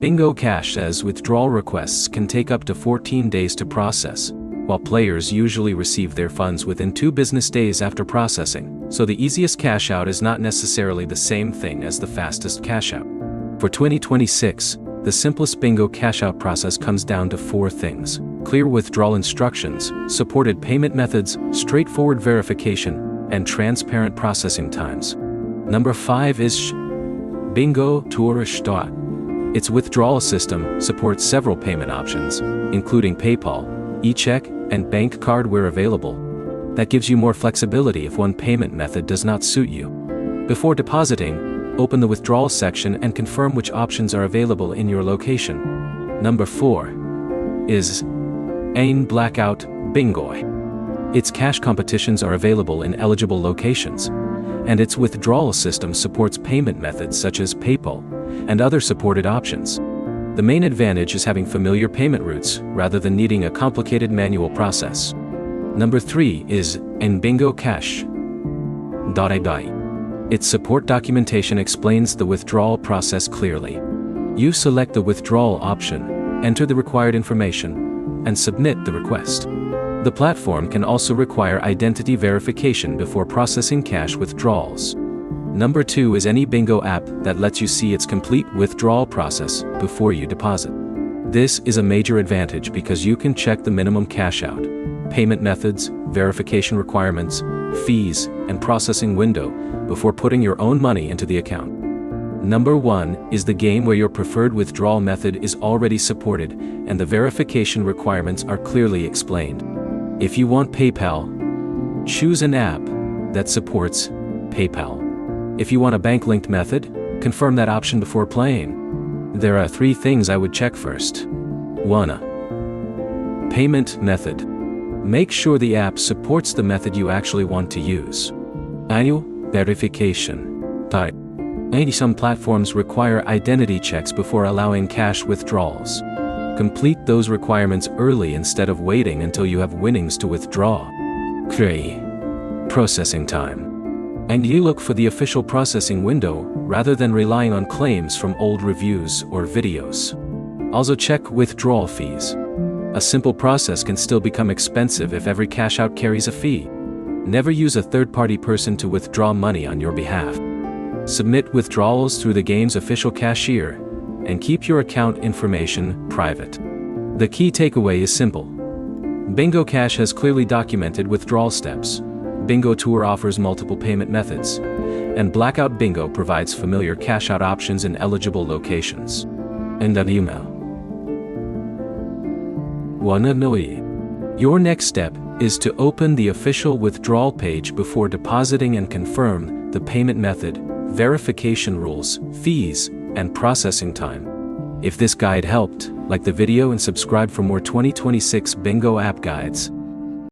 Bingo Cash says withdrawal requests can take up to 14 days to process, while players usually receive their funds within 2 business days after processing, so the easiest cash out is not necessarily the same thing as the fastest cash out. For 2026, the simplest Bingo Cash Out process comes down to 4 things: clear withdrawal instructions, supported payment methods, straightforward verification, and transparent processing times. Number 5 is Bingo Tour Start. Its withdrawal system supports several payment options, including PayPal, e-check, and bank card where available. That gives you more flexibility if one payment method does not suit you. Before depositing, open the withdrawal section and confirm which options are available in your location. Number 4 is Ein Blackout Bingo. Its cash competitions are available in eligible locations, and its withdrawal system supports payment methods such as PayPal and other supported options. The main advantage is having familiar payment routes rather than needing a complicated manual process. Number 3 is Bingo Cash. Its support documentation explains the withdrawal process clearly. You select the withdrawal option, enter the required information, and submit the request. The platform can also require identity verification before processing cash withdrawals. Number 2 is any Bingo app that lets you see its complete withdrawal process before you deposit. This is a major advantage because you can check the minimum cash out, payment methods, verification requirements, fees, and processing window before putting your own money into the account. Number 1 is the game where your preferred withdrawal method is already supported and the verification requirements are clearly explained. If you want PayPal, choose an app that supports PayPal. If you want a bank-linked method, confirm that option before playing. There are 3 things I would check first. 1. Payment method. Make sure the app supports the method you actually want to use. 2. Verification. Type. Some platforms require identity checks before allowing cash withdrawals. Complete those requirements early instead of waiting until you have winnings to withdraw. 3. Processing time. And you look for the official processing window rather than relying on claims from old reviews or videos. Also check withdrawal fees. A simple process can still become expensive if every cash out carries a fee. Never use a third-party person to withdraw money on your behalf. Submit withdrawals through the game's official cashier, and keep your account information private. The key takeaway is simple. Bingo Cash has clearly documented withdrawal steps. Bingo Tour offers multiple payment methods, and Blackout Bingo provides familiar cash-out options in eligible locations. And an email. Wanna know it? Your next step is to open the official withdrawal page before depositing and confirm the payment method, verification rules, fees, and processing time. If this guide helped, like the video and subscribe for more 2026 Bingo app guides.